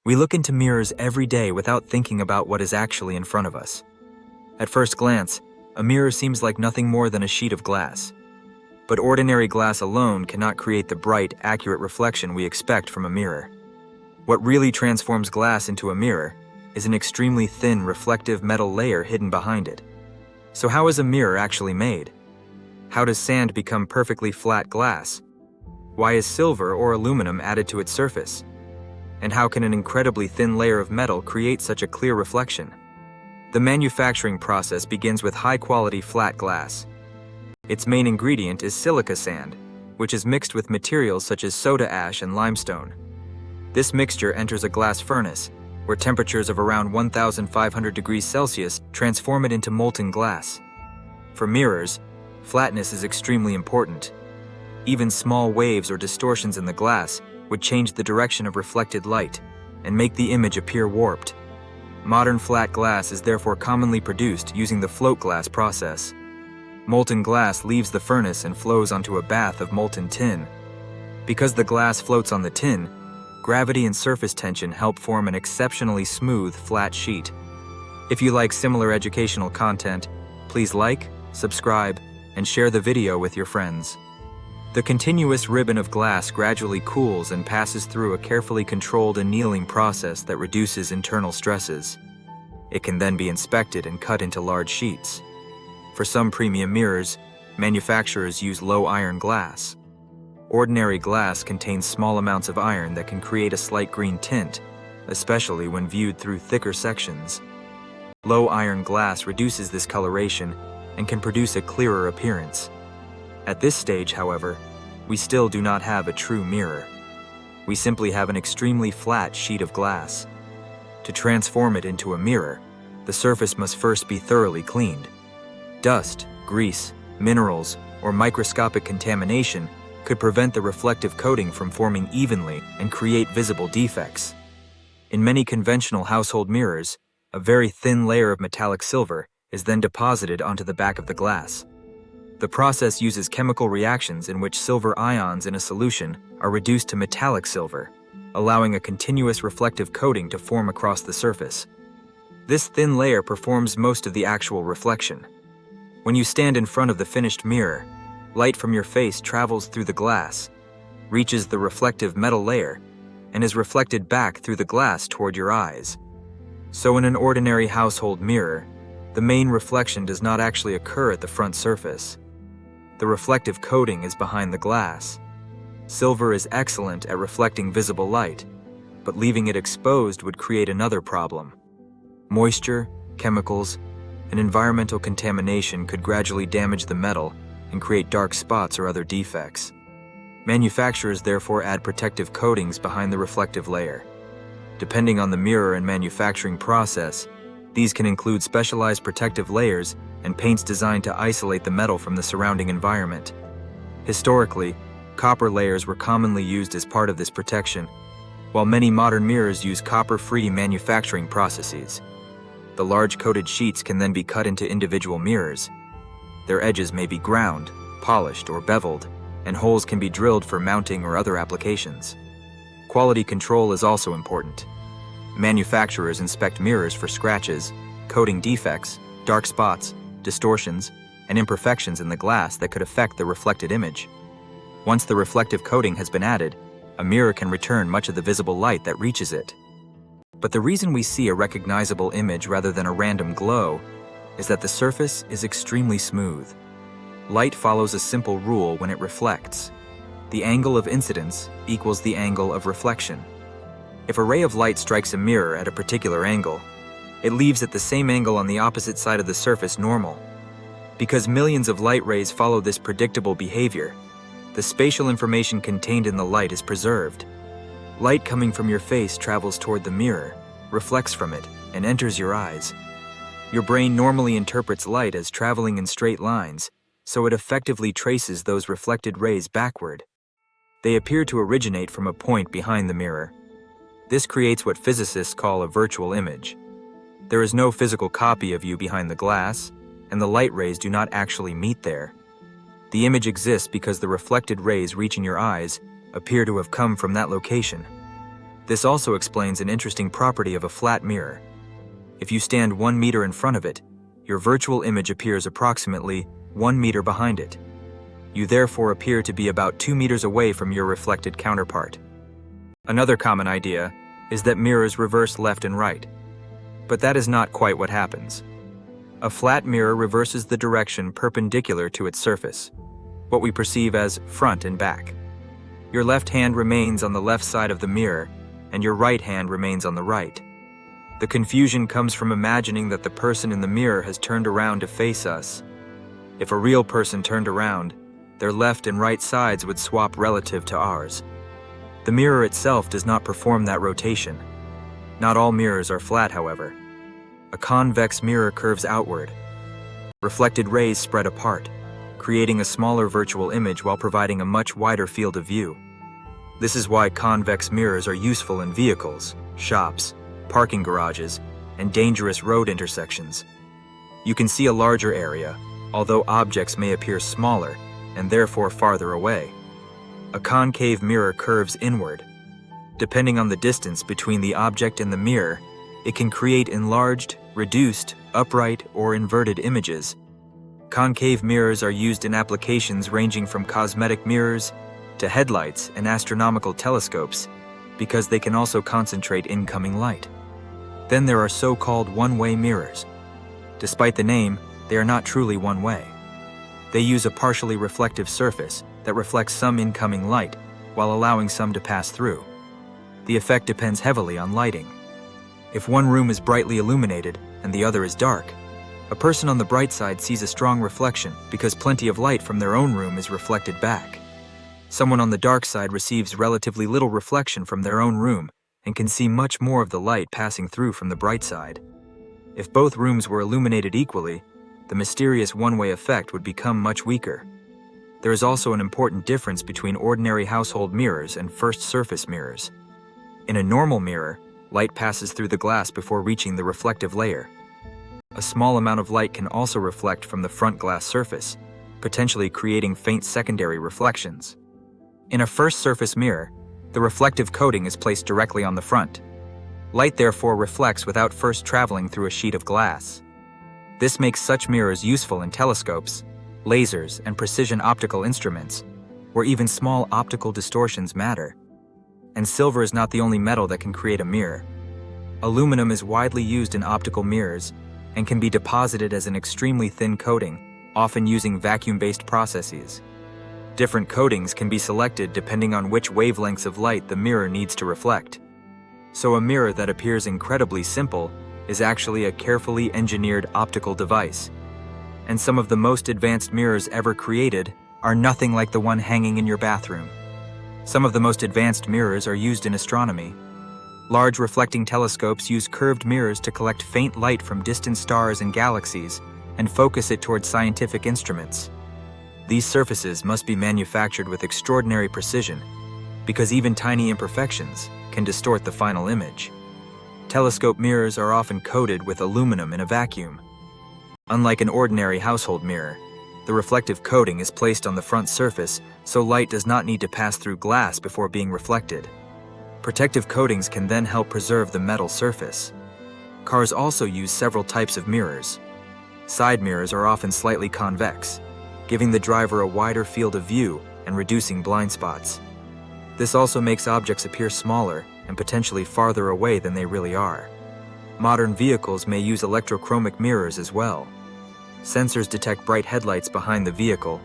We look into mirrors every day without thinking about what is actually in front of us. At first glance, a mirror seems like nothing more than a sheet of glass. But ordinary glass alone cannot create the bright, accurate reflection we expect from a mirror. What really transforms glass into a mirror is an extremely thin, reflective metal layer hidden behind it. So how is a mirror actually made? How does sand become perfectly flat glass? Why is silver or aluminum added to its surface? And how can an incredibly thin layer of metal create such a clear reflection? The manufacturing process begins with high-quality flat glass. Its main ingredient is silica sand, which is mixed with materials such as soda ash and limestone. This mixture enters a glass furnace, where temperatures of around 1,500 degrees Celsius transform it into molten glass. For mirrors, flatness is extremely important. Even small waves or distortions in the glass would change the direction of reflected light and make the image appear warped. Modern flat glass is therefore commonly produced using the float glass process. Molten glass leaves the furnace and flows onto a bath of molten tin. Because the glass floats on the tin, gravity and surface tension help form an exceptionally smooth, flat sheet. If you like similar educational content, please like, subscribe, and share the video with your friends. The continuous ribbon of glass gradually cools and passes through a carefully controlled annealing process that reduces internal stresses. It can then be inspected and cut into large sheets. For some premium mirrors, manufacturers use low iron glass. Ordinary glass contains small amounts of iron that can create a slight green tint, especially when viewed through thicker sections. Low iron glass reduces this coloration and can produce a clearer appearance. At this stage, however, we still do not have a true mirror. We simply have an extremely flat sheet of glass. To transform it into a mirror, the surface must first be thoroughly cleaned. Dust, grease, minerals, or microscopic contamination could prevent the reflective coating from forming evenly and create visible defects. In many conventional household mirrors, a very thin layer of metallic silver is then deposited onto the back of the glass. The process uses chemical reactions in which silver ions in a solution are reduced to metallic silver, allowing a continuous reflective coating to form across the surface. This thin layer performs most of the actual reflection. When you stand in front of the finished mirror, light from your face travels through the glass, reaches the reflective metal layer, and is reflected back through the glass toward your eyes. So in an ordinary household mirror, the main reflection does not actually occur at the front surface. The reflective coating is behind the glass. Silver is excellent at reflecting visible light, but leaving it exposed would create another problem. Moisture, chemicals, and environmental contamination could gradually damage the metal and create dark spots or other defects. Manufacturers therefore add protective coatings behind the reflective layer. Depending on the mirror and manufacturing process, these can include specialized protective layers and paints designed to isolate the metal from the surrounding environment. Historically, copper layers were commonly used as part of this protection, while many modern mirrors use copper-free manufacturing processes. The large coated sheets can then be cut into individual mirrors. Their edges may be ground, polished, or beveled, and holes can be drilled for mounting or other applications. Quality control is also important. Manufacturers inspect mirrors for scratches, coating defects, dark spots, distortions, and imperfections in the glass that could affect the reflected image. Once the reflective coating has been added, a mirror can return much of the visible light that reaches it. But the reason we see a recognizable image rather than a random glow is that the surface is extremely smooth. Light follows a simple rule when it reflects. The angle of incidence equals the angle of reflection. If a ray of light strikes a mirror at a particular angle, it leaves at the same angle on the opposite side of the surface normal. Because millions of light rays follow this predictable behavior, the spatial information contained in the light is preserved. Light coming from your face travels toward the mirror, reflects from it, and enters your eyes. Your brain normally interprets light as traveling in straight lines, so it effectively traces those reflected rays backward. They appear to originate from a point behind the mirror. This creates what physicists call a virtual image. There is no physical copy of you behind the glass, and the light rays do not actually meet there. The image exists because the reflected rays reaching your eyes appear to have come from that location. This also explains an interesting property of a flat mirror. If you stand 1 meter in front of it, your virtual image appears approximately 1 meter behind it. You therefore appear to be about 2 meters away from your reflected counterpart. Another common idea is that mirrors reverse left and right. But that is not quite what happens. A flat mirror reverses the direction perpendicular to its surface, what we perceive as front and back. Your left hand remains on the left side of the mirror, and your right hand remains on the right. The confusion comes from imagining that the person in the mirror has turned around to face us. If a real person turned around, their left and right sides would swap relative to ours. The mirror itself does not perform that rotation. Not all mirrors are flat, however. A convex mirror curves outward. Reflected rays spread apart, creating a smaller virtual image while providing a much wider field of view. This is why convex mirrors are useful in vehicles, shops, parking garages, and dangerous road intersections. You can see a larger area, although objects may appear smaller and therefore farther away. A concave mirror curves inward. Depending on the distance between the object and the mirror, it can create enlarged, reduced, upright, or inverted images. Concave mirrors are used in applications ranging from cosmetic mirrors to headlights and astronomical telescopes because they can also concentrate incoming light. Then there are so-called one-way mirrors. Despite the name, they are not truly one-way. They use a partially reflective surface that reflects some incoming light while allowing some to pass through. The effect depends heavily on lighting. If one room is brightly illuminated and the other is dark, a person on the bright side sees a strong reflection because plenty of light from their own room is reflected back. Someone on the dark side receives relatively little reflection from their own room and can see much more of the light passing through from the bright side. If both rooms were illuminated equally, the mysterious one-way effect would become much weaker. There is also an important difference between ordinary household mirrors and first surface mirrors. In a normal mirror, light passes through the glass before reaching the reflective layer. A small amount of light can also reflect from the front glass surface, potentially creating faint secondary reflections. In a first surface mirror, the reflective coating is placed directly on the front. Light therefore reflects without first traveling through a sheet of glass. This makes such mirrors useful in telescopes, lasers, and precision optical instruments, where even small optical distortions matter. And silver is not the only metal that can create a mirror. Aluminum is widely used in optical mirrors and can be deposited as an extremely thin coating, often using vacuum-based processes. Different coatings can be selected depending on which wavelengths of light the mirror needs to reflect. So a mirror that appears incredibly simple is actually a carefully engineered optical device. And some of the most advanced mirrors ever created are nothing like the one hanging in your bathroom. Some of the most advanced mirrors are used in astronomy. Large reflecting telescopes use curved mirrors to collect faint light from distant stars and galaxies and focus it towards scientific instruments. These surfaces must be manufactured with extraordinary precision because even tiny imperfections can distort the final image. Telescope mirrors are often coated with aluminum in a vacuum. Unlike an ordinary household mirror, the reflective coating is placed on the front surface so light does not need to pass through glass before being reflected. Protective coatings can then help preserve the metal surface. Cars also use several types of mirrors. Side mirrors are often slightly convex, giving the driver a wider field of view and reducing blind spots. This also makes objects appear smaller and potentially farther away than they really are. Modern vehicles may use electrochromic mirrors as well. Sensors detect bright headlights behind the vehicle,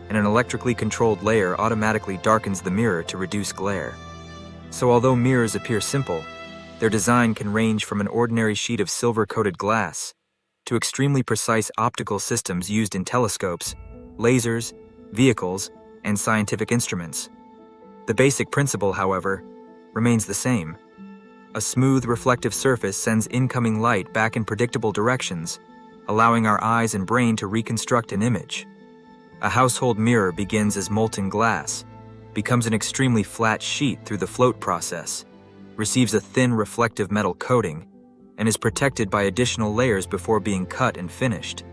and an electrically controlled layer automatically darkens the mirror to reduce glare. So although mirrors appear simple, their design can range from an ordinary sheet of silver-coated glass to extremely precise optical systems used in telescopes, lasers, vehicles, and scientific instruments. The basic principle, however, remains the same. A smooth, reflective surface sends incoming light back in predictable directions, allowing our eyes and brain to reconstruct an image. A household mirror begins as molten glass, becomes an extremely flat sheet through the float process, receives a thin reflective metal coating, and is protected by additional layers before being cut and finished.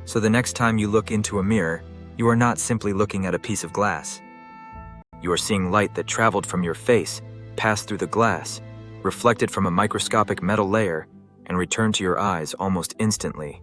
So the next time you look into a mirror, you are not simply looking at a piece of glass. You are seeing light that traveled from your face pass through the glass, reflect it from a microscopic metal layer, and return to your eyes almost instantly.